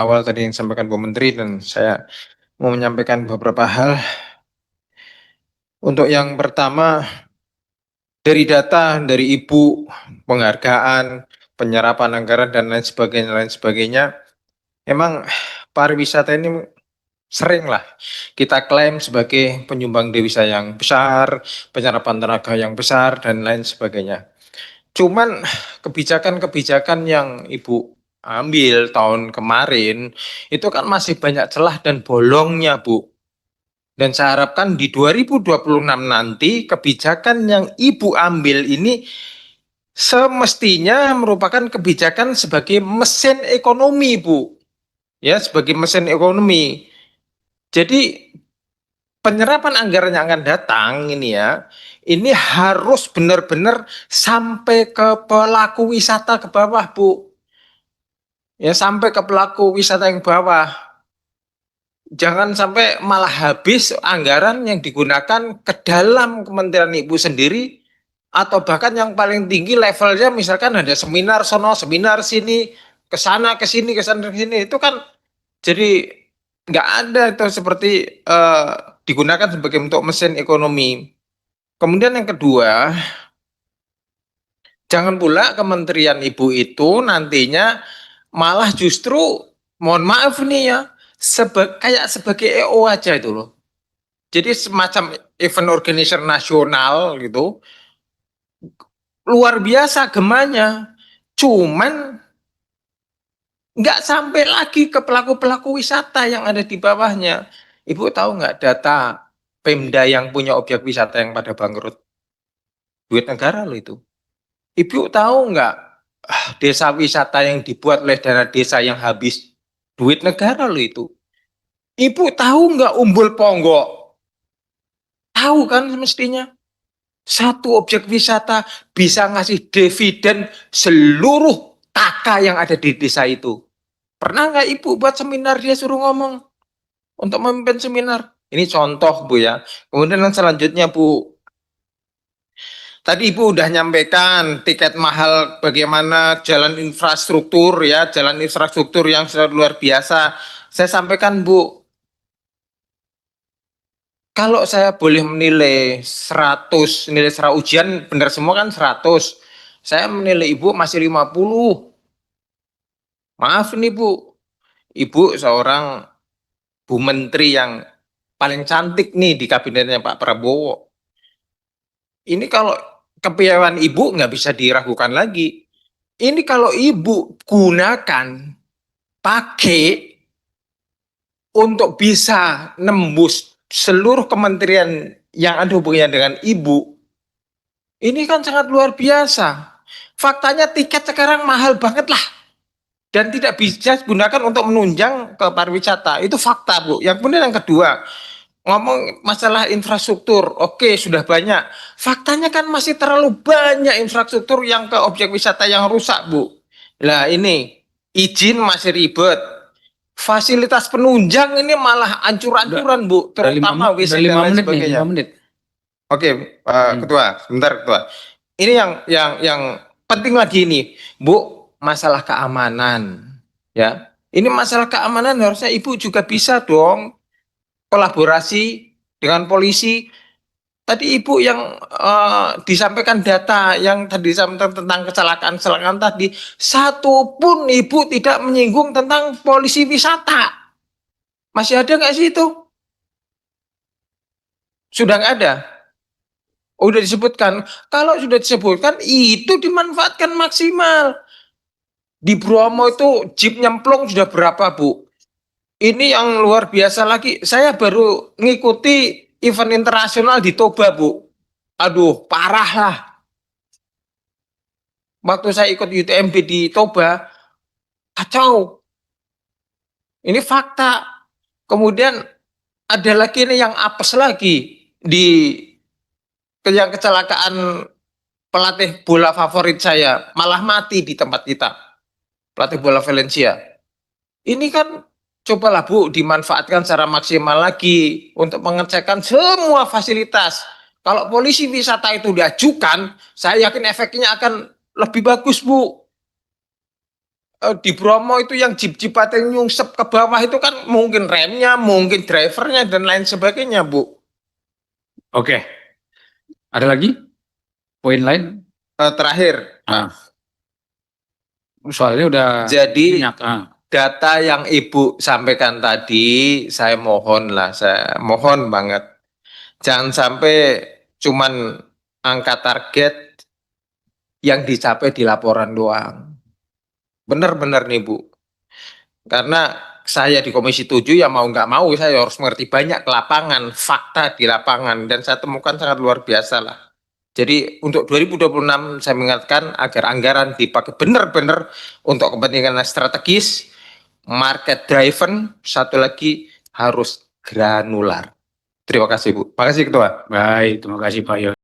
awal tadi yang disampaikan Bu Menteri dan saya mau menyampaikan beberapa hal. Untuk yang pertama, dari data dari Ibu, penghargaan, penyerapan anggaran dan lain sebagainya, emang pariwisata ini sering lah kita klaim sebagai penyumbang devisa yang besar, penyerapan tenaga yang besar dan lain sebagainya. Cuman kebijakan-kebijakan yang Ibu ambil tahun kemarin itu kan masih banyak celah dan bolongnya, Bu. Dan saya harapkan di 2026 nanti kebijakan yang Ibu ambil ini semestinya merupakan kebijakan sebagai mesin ekonomi, Bu. Ya, sebagai mesin ekonomi. Jadi penyerapan anggaran yang akan datang ini ya, ini harus benar-benar sampai ke pelaku wisata ke bawah, Bu. Ya, sampai ke pelaku wisata yang bawah. Jangan sampai malah habis anggaran yang digunakan ke dalam Kementerian Ibu sendiri atau bahkan yang paling tinggi levelnya misalkan ada seminar sono, seminar sini, ke sana ke sini, ke sana ke sini itu kan jadi nggak ada itu seperti digunakan sebagai bentuk mesin ekonomi. Kemudian yang kedua, jangan pula Kementerian Ibu itu nantinya malah justru mohon maaf nih ya, kayak sebagai EO aja itu loh. Jadi semacam event organizer nasional gitu, luar biasa gemanya. Cuman nggak sampai lagi ke pelaku-pelaku wisata yang ada di bawahnya. Ibu tahu nggak data Pemda yang punya objek wisata yang pada bangkrut? Duit negara loh itu. Ibu tahu nggak desa wisata yang dibuat oleh dana desa yang habis? Duit negara loh itu. Ibu tahu nggak Umbul Ponggok? Tahu kan semestinya. Satu objek wisata bisa ngasih dividen seluruh taka yang ada di desa itu. Pernah nggak Ibu buat seminar dia suruh ngomong untuk memimpin seminar? Ini contoh Bu ya. Kemudian yang selanjutnya Bu, tadi Ibu udah nyampaikan tiket mahal bagaimana jalan infrastruktur ya, jalan infrastruktur yang luar biasa. Saya sampaikan Bu, kalau saya boleh menilai 100, nilai secara ujian benar semua kan 100. Saya menilai Ibu masih 50. Maaf nih Bu, Ibu seorang Bu Menteri yang paling cantik nih di kabinetnya Pak Prabowo. Ini kalau kepiawaian Ibu nggak bisa diragukan lagi. Ini kalau Ibu gunakan, pakai untuk bisa nembus seluruh kementerian yang ada hubungannya dengan Ibu, ini kan sangat luar biasa. Faktanya tiket sekarang mahal banget lah dan tidak bisa digunakan untuk menunjang ke pariwisata. Itu fakta, Bu. Yang kemudian yang kedua, ngomong masalah infrastruktur. Oke, sudah banyak. Faktanya kan masih terlalu banyak infrastruktur yang ke objek wisata yang rusak, Bu. Nah, ini izin masih ribet. Fasilitas penunjang ini malah ancur-ancuran, Bu, terutama Udah WC dan lima lain menit nih, sebagainya. 5 menit. Oke, Hmm. Ketua, sebentar Ketua. Ini yang penting lagi ini, Bu, masalah keamanan, ya. Ini masalah keamanan harusnya Ibu juga bisa dong kolaborasi dengan polisi. Tadi Ibu yang disampaikan data yang tadi disampaikan tentang kecelakaan-kecelakaan tadi, satu pun Ibu tidak menyinggung tentang polisi wisata. Masih ada nggak sih itu? Sudah nggak ada. Udah disebutkan. Kalau sudah disebutkan, itu dimanfaatkan maksimal. Di Bromo itu jeep nyemplung sudah berapa, Bu? Ini yang luar biasa lagi. Saya baru ngikuti event internasional di Toba, Bu. Aduh, parah lah. Waktu saya ikut UTMB di Toba, kacau. Ini fakta. Kemudian ada lagi nih yang apes lagi di yang kecelakaan pelatih bola favorit saya malah mati di tempat kita. Pelatih bola Valencia. Ini kan cobalah Bu dimanfaatkan secara maksimal lagi untuk mengecekkan semua fasilitas. Kalau polisi wisata itu diajukan, saya yakin efeknya akan lebih bagus Bu. di Bromo itu yang jeep-jeep yang nyungsep ke bawah itu kan mungkin remnya, mungkin drivernya dan lain sebagainya, Bu. Oke. Ada lagi poin lain? Terakhir, Pak. Ah, soalnya udah Jadi banyak. data yang Ibu sampaikan tadi, saya mohon banget. Jangan sampai cuman angka target yang dicapai di laporan doang. Benar-benar nih, Bu. Karena saya di Komisi 7 ya mau nggak mau saya harus mengerti banyak ke lapangan, fakta di lapangan, dan saya temukan sangat luar biasa lah. Jadi untuk 2026 saya mengingatkan agar anggaran dipakai benar-benar untuk kepentingan strategis, market driven, satu lagi harus granular. Terima kasih, Bu. Terima kasih, Ketua. Baik, terima kasih Pak Yon.